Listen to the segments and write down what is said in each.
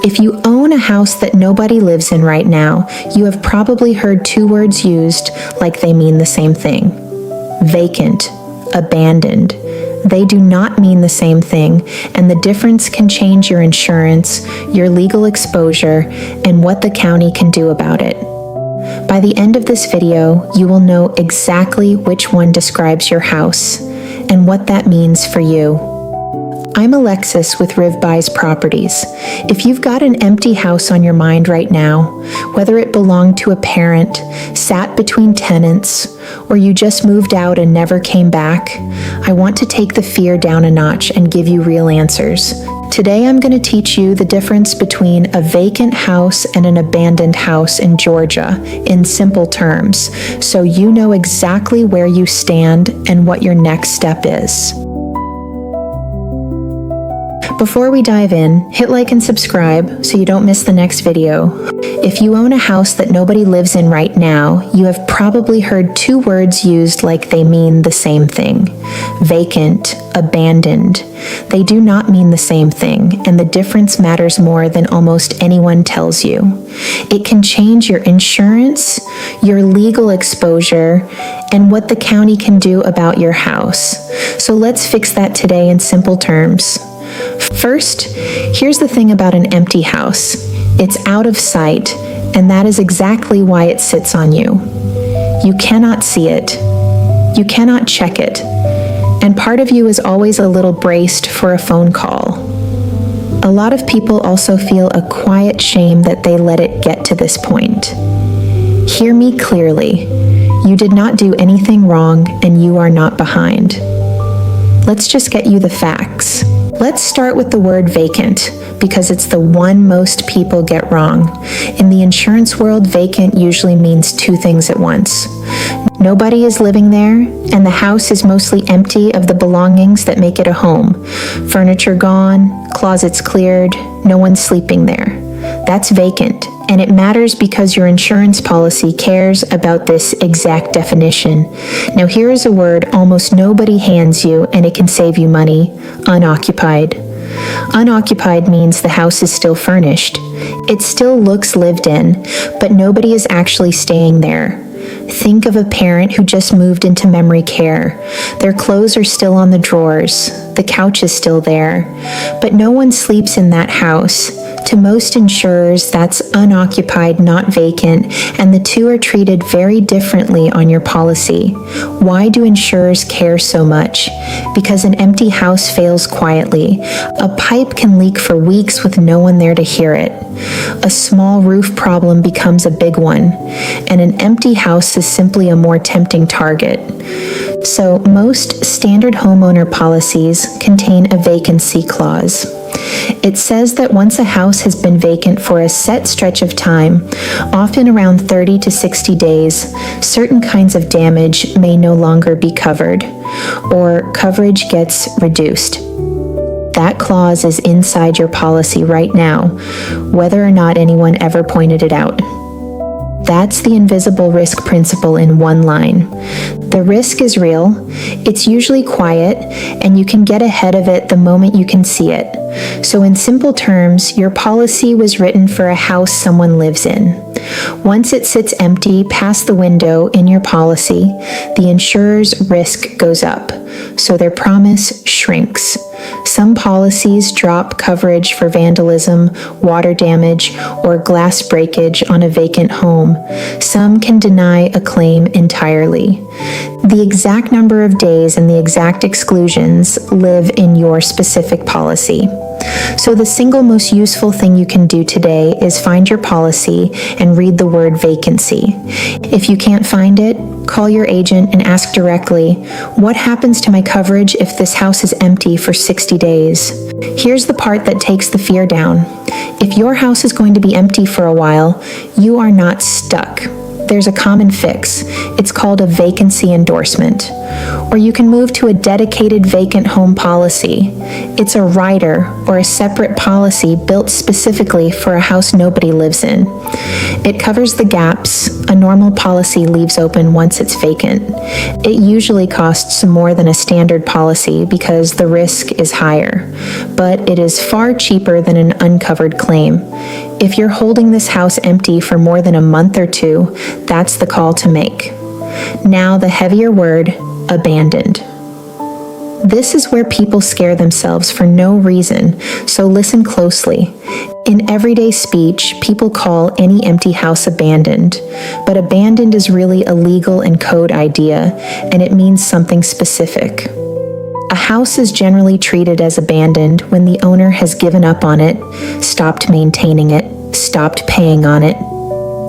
If you own a house that nobody lives in right now, you have probably heard two words used like they mean the same thing. Vacant, abandoned. They do not mean the same thing, and the difference can change your insurance, your legal exposure, and what the county can do about it. By the end of this video, you will know exactly which one describes your house and what that means for you. I'm Alexis with Riv Buys Properties. If you've got an empty house on your mind right now, whether it belonged to a parent, sat between tenants, or you just moved out and never came back, I want to take the fear down a notch and give you real answers. Today I'm going to teach you the difference between a vacant house and an abandoned house in Georgia in simple terms, so you know exactly where you stand and what your next step is. Before we dive in, hit like and subscribe so you don't miss the next video. If you own a house that nobody lives in right now, you have probably heard two words used like they mean the same thing. Vacant, abandoned. They do not mean the same thing, and the difference matters more than almost anyone tells you. It can change your insurance, your legal exposure, and what the county can do about your house. So let's fix that today in simple terms. First, here's the thing about an empty house. It's out of sight, and that is exactly why it sits on you. You cannot see it. You cannot check it. And part of you is always a little braced for a phone call. A lot of people also feel a quiet shame that they let it get to this point. Hear me clearly. You did not do anything wrong, and you are not behind. Let's just get you the facts. Let's start with the word vacant, because it's the one most people get wrong. In the insurance world, vacant usually means two things at once. Nobody is living there, and the house is mostly empty of the belongings that make it a home. Furniture gone, closets cleared, no one's sleeping there. That's vacant, and it matters because your insurance policy cares about this exact definition. Now here is a word almost nobody hands you, and it can save you money: unoccupied. Unoccupied means the house is still furnished. It still looks lived in, but nobody is actually staying there. Think of a parent who just moved into memory care. Their clothes are still on the drawers. The couch is still there, but no one sleeps in that house. To most insurers, that's unoccupied, not vacant, and the two are treated very differently on your policy. Why do insurers care so much? Because an empty house fails quietly. A pipe can leak for weeks with no one there to hear it. A small roof problem becomes a big one, and an empty house is simply a more tempting target. So most standard homeowner policies contain a vacancy clause. It says that once a house has been vacant for a set stretch of time, often around 30 to 60 days, certain kinds of damage may no longer be covered, or coverage gets reduced. That clause is inside your policy right now, whether or not anyone ever pointed it out. That's the invisible risk principle in one line. The risk is real, it's usually quiet, and you can get ahead of it the moment you can see it. So in simple terms, your policy was written for a house someone lives in. Once it sits empty past the window in your policy, the insurer's risk goes up, so their promise shrinks. Some policies drop coverage for vandalism, water damage, or glass breakage on a vacant home. Some can deny a claim entirely. The exact number of days and the exact exclusions live in your specific policy. So the single most useful thing you can do today is find your policy and read the word vacancy. If you can't find it, call your agent and ask directly, what happens to my coverage if this house is empty for 60 days? Here's the part that takes the fear down. If your house is going to be empty for a while, you are not stuck. There's a common fix. It's called a vacancy endorsement. Or you can move to a dedicated vacant home policy. It's a rider or a separate policy built specifically for a house nobody lives in. It covers the gaps a normal policy leaves open once it's vacant. It usually costs more than a standard policy because the risk is higher, but it is far cheaper than an uncovered claim. If you're holding this house empty for more than a month or two, that's the call to make. Now the heavier word, abandoned. This is where people scare themselves for no reason, so listen closely. In everyday speech, people call any empty house abandoned, but abandoned is really a legal and code idea, and it means something specific. A house is generally treated as abandoned when the owner has given up on it, stopped maintaining it, stopped paying on it,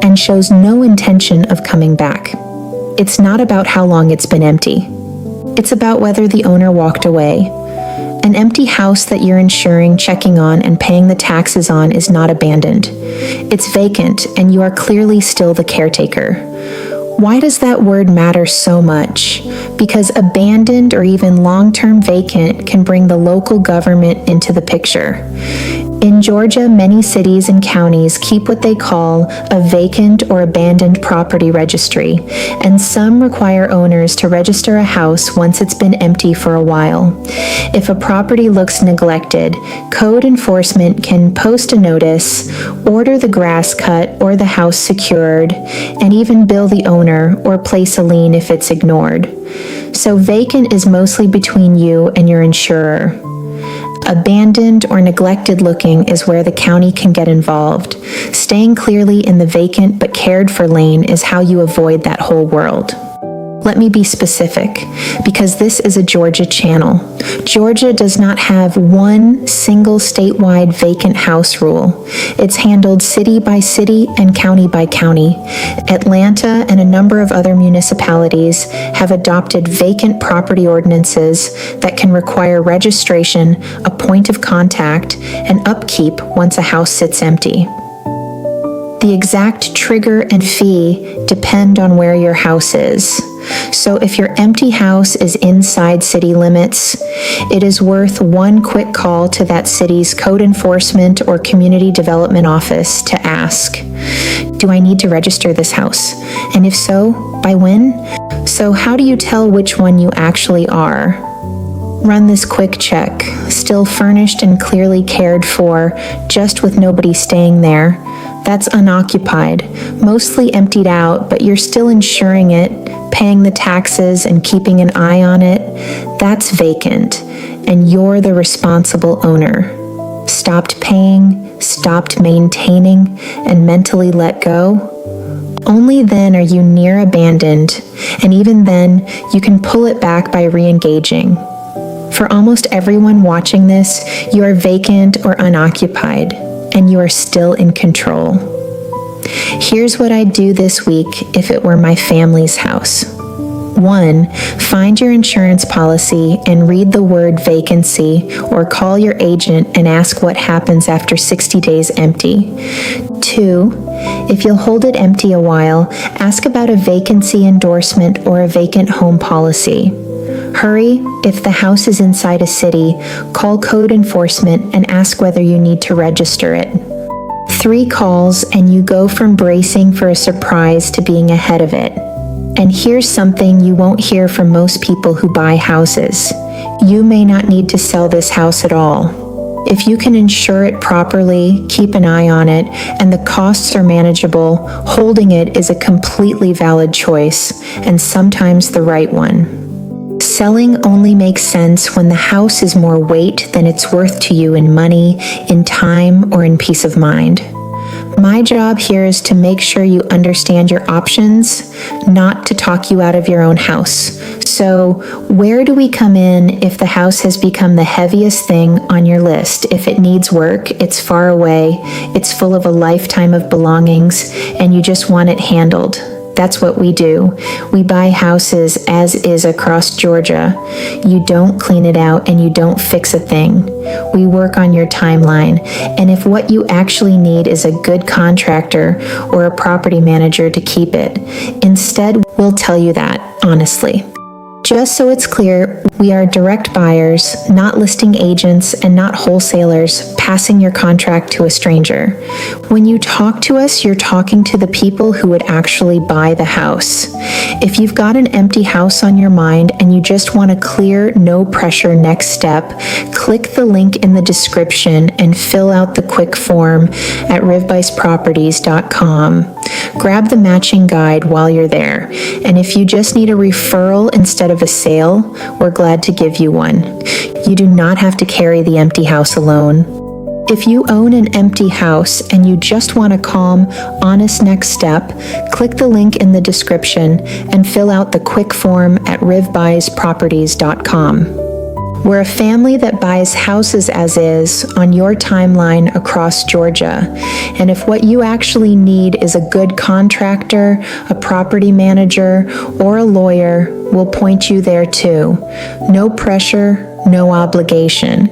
and shows no intention of coming back. It's not about how long it's been empty. It's about whether the owner walked away. An empty house that you're insuring, checking on, and paying the taxes on is not abandoned. It's vacant, and you are clearly still the caretaker. Why does that word matter so much? Because abandoned or even long-term vacant can bring the local government into the picture. In Georgia, many cities and counties keep what they call a vacant or abandoned property registry, and some require owners to register a house once it's been empty for a while. If a property looks neglected, code enforcement can post a notice, order the grass cut or the house secured, and even bill the owner or place a lien if it's ignored. So vacant is mostly between you and your insurer. Abandoned or neglected looking is where the county can get involved. Staying clearly in the vacant but cared for lane is how you avoid that whole world. Let me be specific, because this is a Georgia channel. Georgia does not have one single statewide vacant house rule. It's handled city by city and county by county. Atlanta and a number of other municipalities have adopted vacant property ordinances that can require registration, a point of contact, and upkeep once a house sits empty. The exact trigger and fee depend on where your house is. So if your empty house is inside city limits, it is worth one quick call to that city's code enforcement or community development office to ask, do I need to register this house? And if so, by when? So how do you tell which one you actually are? Run this quick check. Still furnished and clearly cared for, just with nobody staying there. That's unoccupied, mostly emptied out, but you're still insuring it, paying the taxes and keeping an eye on it. That's vacant, and you're the responsible owner. Stopped paying, stopped maintaining, and mentally let go? Only then are you near abandoned, and even then, you can pull it back by re-engaging. For almost everyone watching this, you are vacant or unoccupied, and you are still in control. Here's what I'd do this week if it were my family's house. 1, find your insurance policy and read the word vacancy, or call your agent and ask what happens after 60 days empty. 2, if you'll hold it empty a while, ask about a vacancy endorsement or a vacant home policy. Hurry, if the house is inside a city, call code enforcement and ask whether you need to register it. 3 calls and you go from bracing for a surprise to being ahead of it. And here's something you won't hear from most people who buy houses. You may not need to sell this house at all. If you can insure it properly, keep an eye on it, and the costs are manageable, holding it is a completely valid choice, and sometimes the right one. Selling only makes sense when the house is more weight than it's worth to you in money, in time, or in peace of mind. My job here is to make sure you understand your options, not to talk you out of your own house. So, where do we come in if the house has become the heaviest thing on your list? If it needs work, it's far away, it's full of a lifetime of belongings, and you just want it handled. That's what we do. We buy houses as is across Georgia. You don't clean it out and you don't fix a thing. We work on your timeline, and if what you actually need is a good contractor or a property manager to keep it, instead we'll tell you that, honestly. Just so it's clear, we are direct buyers, not listing agents and not wholesalers passing your contract to a stranger. When you talk to us, you're talking to the people who would actually buy the house. If you've got an empty house on your mind and you just want a clear, no pressure next step, click the link in the description and fill out the quick form at rivbuysproperties.com. Grab the matching guide while you're there, and if you just need a referral instead of a sale, we're glad to give you one. You do not have to carry the empty house alone. If you own an empty house and you just want a calm, honest next step, click the link in the description and fill out the quick form at rivbuysproperties.com. We're a family that buys houses as is on your timeline across Georgia. And if what you actually need is a good contractor, a property manager, or a lawyer, we'll point you there too. No pressure, no obligation.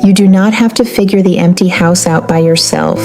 You do not have to figure the empty house out by yourself.